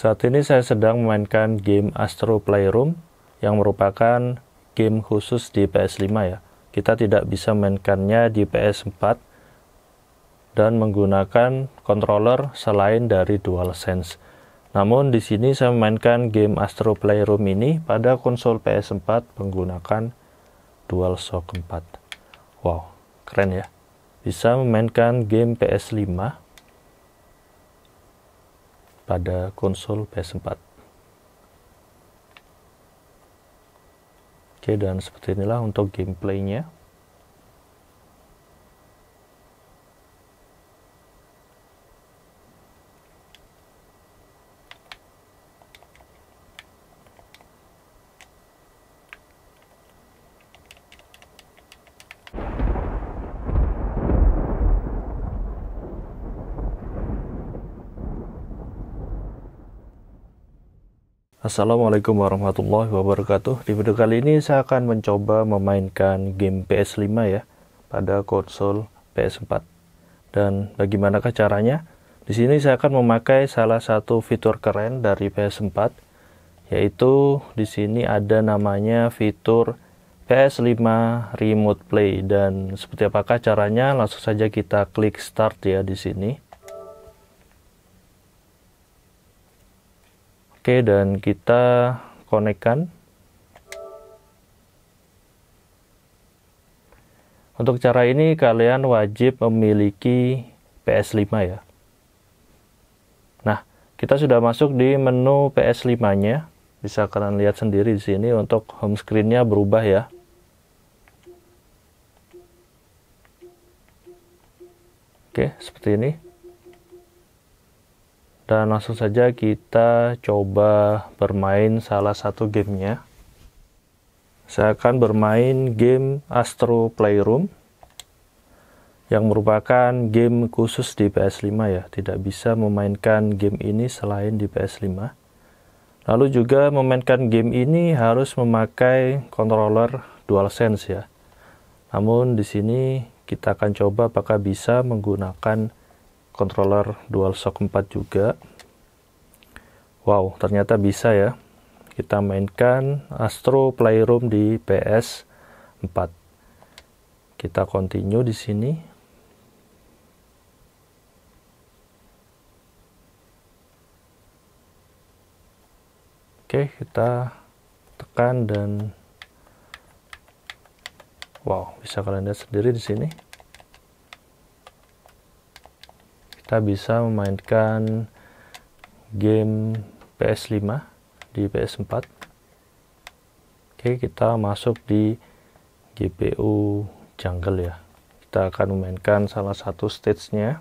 Saat ini saya sedang memainkan game Astro Playroom yang merupakan game khusus di PS5 ya. Kita tidak bisa memainkannya di PS4 dan menggunakan controller selain dari DualSense. Namun di sini saya memainkan game Astro Playroom ini pada konsol PS4 menggunakan DualShock 4. Wow, keren ya. Bisa memainkan game PS5 pada konsol PS4. Oke, dan seperti inilah untuk gameplaynya. Assalamualaikum warahmatullahi wabarakatuh. Di video kali ini saya akan mencoba memainkan game PS5 ya pada konsol PS4. Dan bagaimanakah caranya? Di sini saya akan memakai salah satu fitur keren dari PS4, yaitu di sini ada namanya fitur PS5 Remote Play. Dan seperti apakah caranya? Langsung saja kita klik start ya di sini. Oke, dan kita konekkan. Untuk cara ini kalian wajib memiliki PS5 ya. Nah, kita sudah masuk di menu PS5-nya. Bisa kalian lihat sendiri di sini untuk home screen-nya berubah ya. Oke, seperti ini. Dan langsung saja kita coba bermain salah satu gamenya. Saya akan bermain game Astro Playroom yang merupakan game khusus di PS5 ya. Tidak bisa memainkan game ini selain di PS5. Lalu juga memainkan game ini harus memakai controller DualSense ya. Namun di sini kita akan coba apakah bisa menggunakan controller DualShock 4 juga. Wow, ternyata bisa ya. Kita mainkan Astro Playroom di PS4. Kita continue di sini. Oke, kita tekan dan wow, bisa kalian lihat sendiri di sini. Kita bisa memainkan game PS5 di PS4. Oke, kita masuk di GPU Jungle ya. Kita akan memainkan salah satu stage-nya.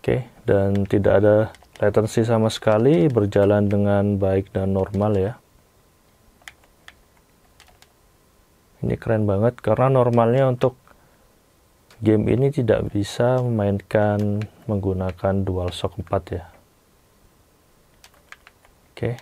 Oke, dan tidak ada latency sama sekali, berjalan dengan baik dan normal ya. Ini keren banget karena normalnya untuk game ini tidak bisa memainkan menggunakan DualShock 4 ya. Oke.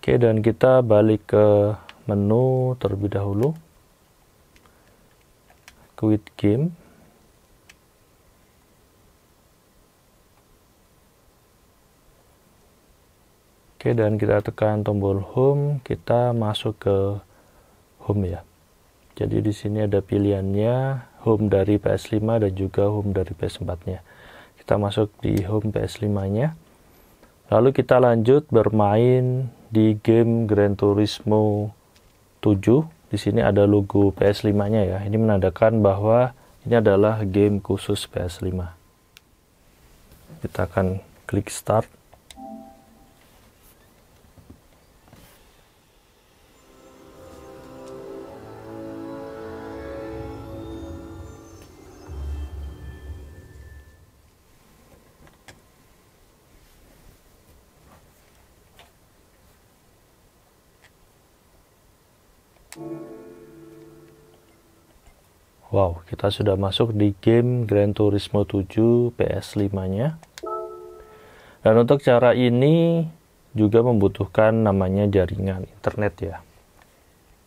Oke, dan kita balik ke menu terlebih dahulu. Quit game. Oke, dan kita tekan tombol home, kita masuk ke home ya. Jadi di sini ada pilihannya home dari PS5 dan juga home dari PS4-nya. Kita masuk di home PS5-nya. Lalu kita lanjut bermain di game Gran Turismo 7. Di sini ada logo PS5-nya ya. Ini menandakan bahwa ini adalah game khusus PS5. Kita akan klik start. Wow, kita sudah masuk di game Gran Turismo 7 PS5-nya. Dan untuk cara ini juga membutuhkan namanya jaringan internet ya.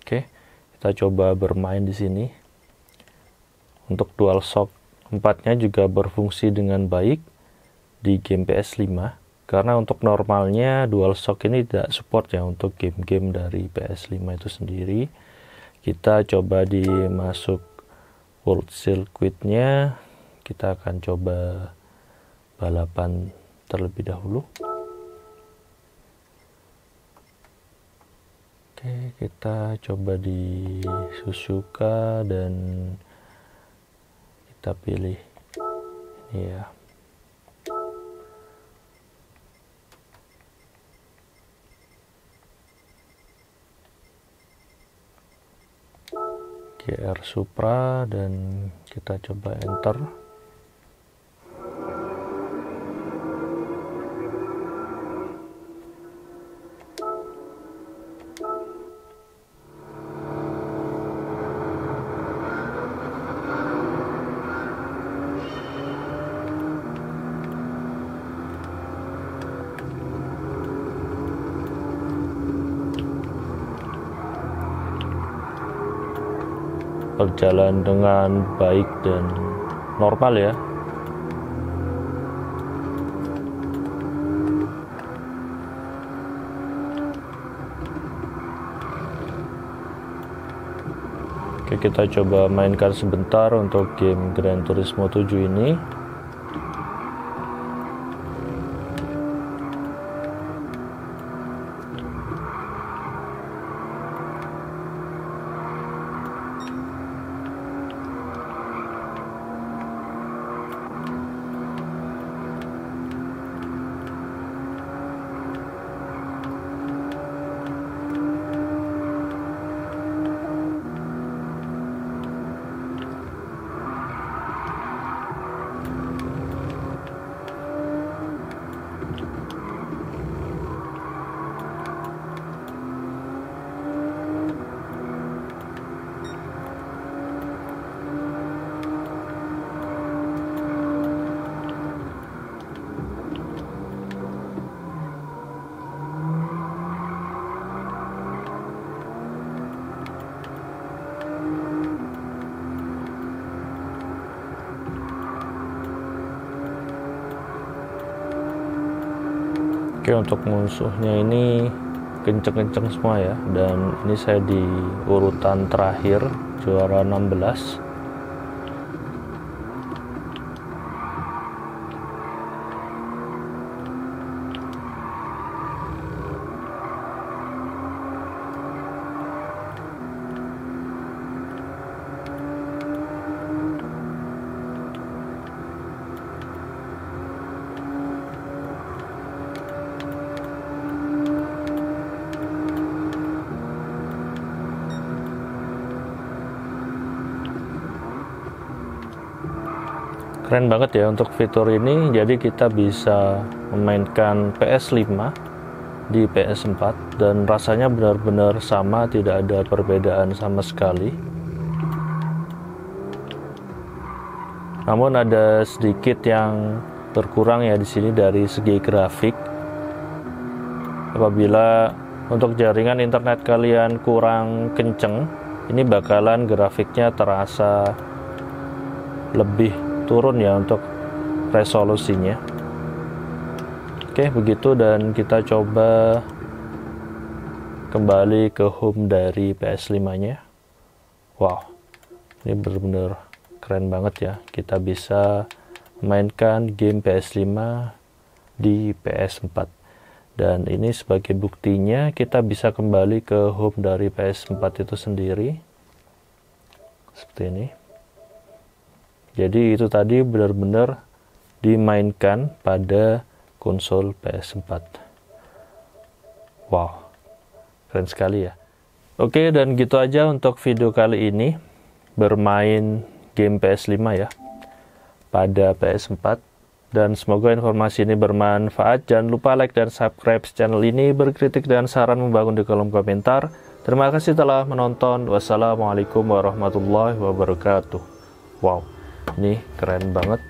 Oke, kita coba bermain di sini. Untuk DualShock 4-nya juga berfungsi dengan baik di game PS5. Karena untuk normalnya DualShock ini tidak support ya untuk game-game dari PS5 itu sendiri. Kita coba dimasuk World Circuit-nya. Kita akan coba balapan terlebih dahulu. Oke, kita coba di Suzuka dan kita pilih ini ya. GR Supra dan kita coba enter. Berjalan dengan baik dan normal ya. Oke, kita coba mainkan sebentar untuk game Gran Turismo 7 ini. Oke, untuk musuhnya ini kenceng-kenceng semua ya, dan ini saya di urutan terakhir, juara 16. Keren banget ya untuk fitur ini, jadi kita bisa memainkan PS5 di PS4 dan rasanya benar-benar sama, tidak ada perbedaan sama sekali. Namun ada sedikit yang berkurang ya di sini dari segi grafik. Apabila untuk jaringan internet kalian kurang kenceng, ini bakalan grafiknya terasa lebih turun ya untuk resolusinya. Oke, begitu, dan kita coba kembali ke home dari PS5-nya. Wow, ini benar-benar keren banget ya. Kita bisa mainkan game PS5 di PS4. Dan ini sebagai buktinya kita bisa kembali ke home dari PS4 itu sendiri. Seperti ini. Jadi itu tadi benar-benar dimainkan pada konsol PS4. Wow, keren sekali ya. Oke, dan gitu aja untuk video kali ini, bermain game PS5 ya pada PS4. Dan semoga informasi ini bermanfaat. Jangan lupa like dan subscribe channel ini, berkritik dan saran membangun di kolom komentar. Terima kasih telah menonton. Wassalamualaikum warahmatullahi wabarakatuh. Wow, ini keren banget.